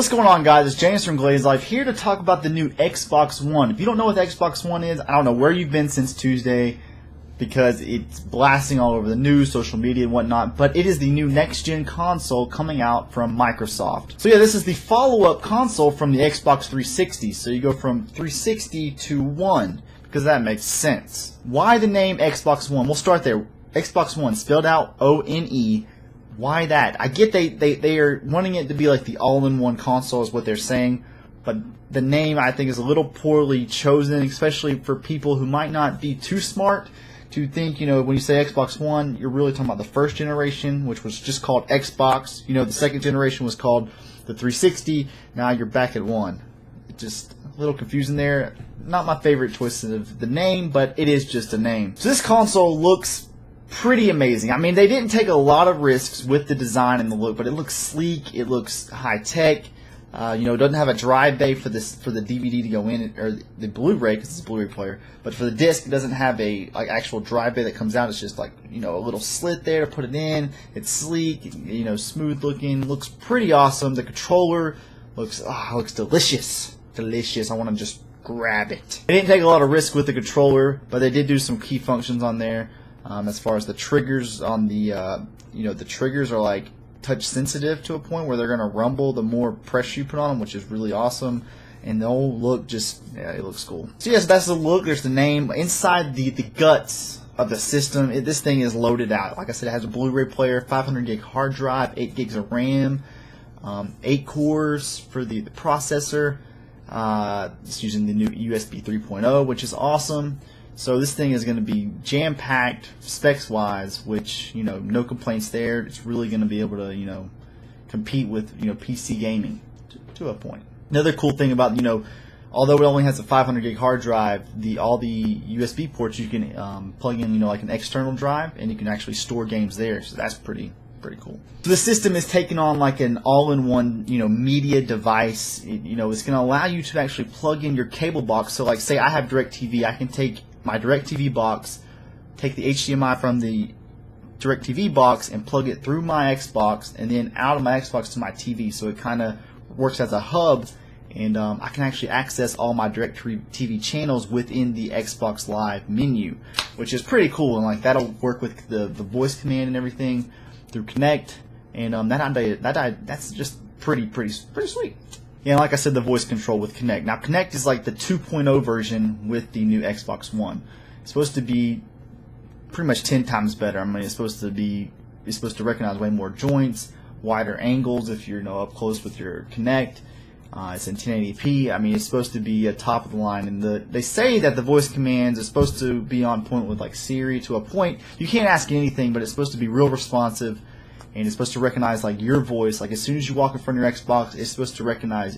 What's going on, guys? It's James from GlazeLife here to talk about the new Xbox One. If you don't know what the Xbox One is, I don't know where you've been since Tuesday because it's blasting all over the news, social media, and whatnot, but it is the new next-gen console coming out from Microsoft. So yeah, this is the follow-up console from the Xbox 360. So you go from 360 to One because that makes sense. Why the name Xbox One? We'll start there. Xbox One, spelled out O-N-E. Why that? I get they are wanting it to be like the all-in-one console is what they're saying, but the name I think is a little poorly chosen, especially for people who might not be too smart to think, you know, when you say Xbox One, you're really talking about the first generation, which was just called Xbox. You know, the second generation was called the 360. Now you're back at One. It's just a little confusing there. Not my favorite choice of the name, but it is just a name. So this console looks pretty amazing. I mean, they didn't take a lot of risks with the design and the look, but it looks sleek. It looks high tech. You know, it doesn't have a drive bay for the DVD to go in, or the Blu-ray because it's a Blu-ray player. But for the disc, it doesn't have a actual drive bay that comes out. It's just like, you know, a little slit there to put it in. It's sleek, you know, smooth looking. Looks pretty awesome. The controller looks delicious. Delicious. I want to just grab it. They didn't take a lot of risk with the controller, but they did do some key functions on there. As far as the triggers on the, you know, the triggers are like touch sensitive to a point where they're going to rumble the more pressure you put on them, which is really awesome. And the whole look just, yeah, it looks cool. So yes, that's the look. There's the name. Inside the guts of the system, this thing is loaded out. Like I said, it has a Blu-ray player, 500 gig hard drive, 8 gigs of RAM, 8 cores for the processor. It's using the new USB 3.0, which is awesome. So this thing is going to be jam-packed specs-wise, which, you know, no complaints there. It's really going to be able to, you know, compete with, you know, PC gaming to a point. Another cool thing about, you know, although it only has a 500 gig hard drive, all the USB ports you can plug in, you know, like an external drive, and you can actually store games there. So that's pretty cool. So the system is taking on like an all-in-one, you know, media device. You know, it's going to allow you to actually plug in your cable box. So like, say I have DirecTV, I can take my DirecTV box, take the HDMI from the DirecTV box and plug it through my Xbox and then out of my Xbox to my TV. So it kind of works as a hub, and I can actually access all my DirecTV channels within the Xbox Live menu, which is pretty cool. And like that'll work with the voice command and everything through Connect, and that's just pretty sweet. Yeah, like I said, the voice control with Connect. Now, Connect is like the 2.0 version with the new Xbox One. It's supposed to be pretty much 10 times better. I mean, it's supposed to recognize way more joints, wider angles if you're, you know, up close with your Connect. It's in 1080p. I mean, it's supposed to be a top of the line, and they say that the voice commands are supposed to be on point with like Siri to a point. You can't ask anything, but it's supposed to be real responsive. And it's supposed to recognize like your voice. Like as soon as you walk in front of your Xbox, it's supposed to recognize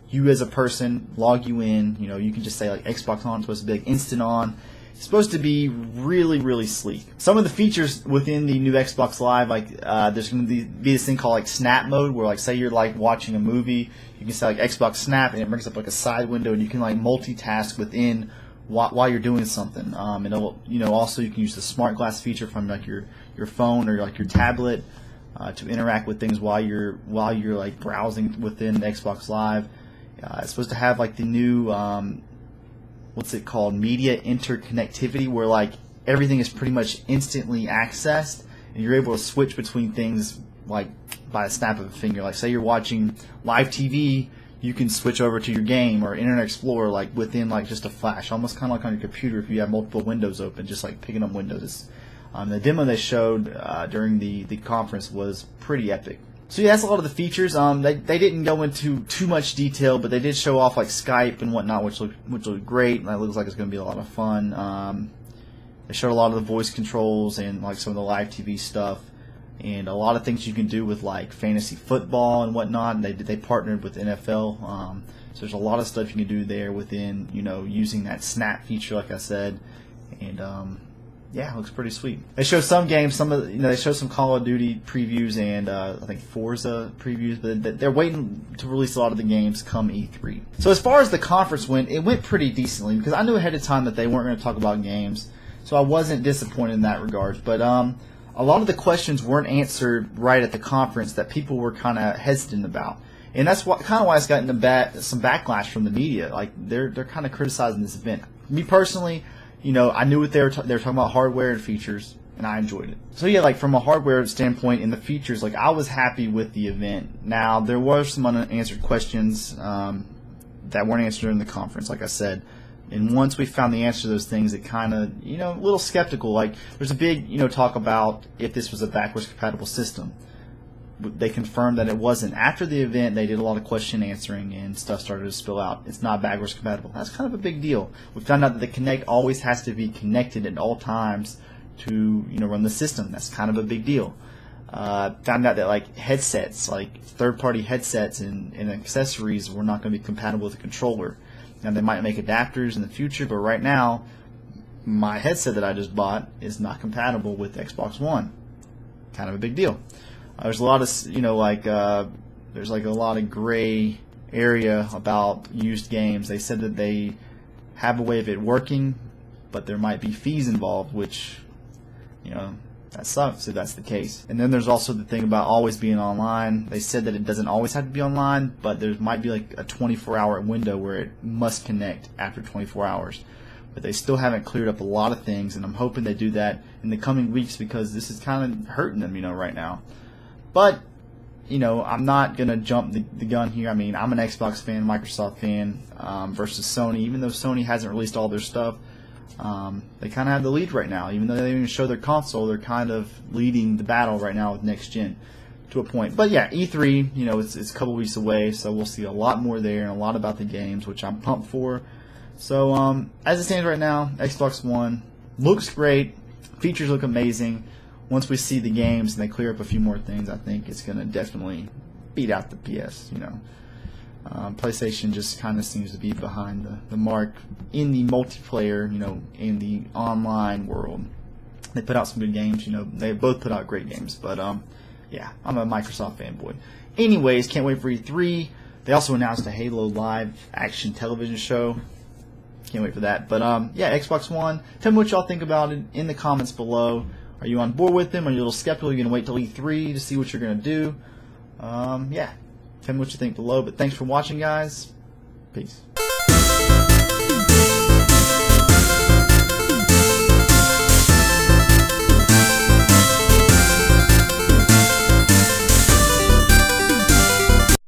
you as a person, log you in. You know, you can just say like Xbox on. It's supposed to be like instant on. It's supposed to be really sleek. Some of the features within the new Xbox Live, like there's going to be this thing called like Snap Mode, where like say you're like watching a movie, you can say like Xbox Snap, and it brings up like a side window, and you can like multitask within while you're doing something. And it'll, you know, also you can use the Smart Glass feature from like your phone or like your tablet. To interact with things while you're like browsing within Xbox Live. It's supposed to have like the new what's it called, media interconnectivity, where like everything is pretty much instantly accessed, and you're able to switch between things like by a snap of a finger. Like say you're watching live TV, you can switch over to your game or Internet Explorer like within like just a flash, almost kind of like on your computer if you have multiple windows open, just like picking up windows. The demo they showed during the conference was pretty epic. So yeah, that's a lot of the features. They didn't go into too much detail, but they did show off like Skype and whatnot, which looked great. And that looks like it's going to be a lot of fun. They showed a lot of the voice controls and like some of the live TV stuff, and a lot of things you can do with like fantasy football and whatnot. And they partnered with NFL, so there's a lot of stuff you can do there within, you know, using that Snap feature, like I said, and yeah, it looks pretty sweet. They show some games, they show some Call of Duty previews and I think Forza previews, but they're waiting to release a lot of the games come E3. So as far as the conference went, it went pretty decently because I knew ahead of time that they weren't going to talk about games, so I wasn't disappointed in that regard. But a lot of the questions weren't answered right at the conference that people were kind of hesitant about. And that's what kind of why it's gotten some backlash from the media. Like they're kind of criticizing this event. Me personally, I knew what they were talking about, hardware and features, and I enjoyed it. So yeah, like from a hardware standpoint and the features, like I was happy with the event. Now there were some unanswered questions that weren't answered during the conference, like I said. And once we found the answer to those things, it kind of, a little skeptical. Like there's a big, talk about if this was a backwards compatible system. They confirmed that it wasn't. After the event, they did a lot of question answering and stuff started to spill out. It's not backwards compatible. That's kind of a big deal. We found out that the Kinect always has to be connected at all times to run the system. That's kind of a big deal. Found out that like headsets, like third-party headsets and accessories, were not going to be compatible with the controller. Now they might make adapters in the future, but right now, my headset that I just bought is not compatible with Xbox One. Kind of a big deal. There's a lot of, there's like a lot of gray area about used games. They said that they have a way of it working, but there might be fees involved, which, that sucks if that's the case. And then there's also the thing about always being online. They said that it doesn't always have to be online, but there might be like a 24-hour window where it must connect after 24 hours. But they still haven't cleared up a lot of things, and I'm hoping they do that in the coming weeks because this is kind of hurting them, right now. But, I'm not going to jump the gun here. I mean, I'm an Xbox fan, Microsoft fan versus Sony. Even though Sony hasn't released all their stuff, they kind of have the lead right now. Even though they didn't even show their console, they're kind of leading the battle right now with next gen to a point. But yeah, E3, it's a couple weeks away, so we'll see a lot more there and a lot about the games, which I'm pumped for. So as it stands right now, Xbox One looks great. Features look amazing. Once we see the games and they clear up a few more things, I think it's going to definitely beat out the PS. PlayStation just kind of seems to be behind the mark in the multiplayer, in the online world. They put out some good games, they both put out great games, but yeah, I'm a Microsoft fanboy. Anyways, can't wait for E3. They also announced a Halo live action television show. Can't wait for that. But yeah, Xbox One. Tell me what y'all think about it in the comments below. Are you on board with them? Are you a little skeptical? Are you going to wait till E3 to see what you're going to do? Yeah. Tell me what you think below. But thanks for watching, guys. Peace.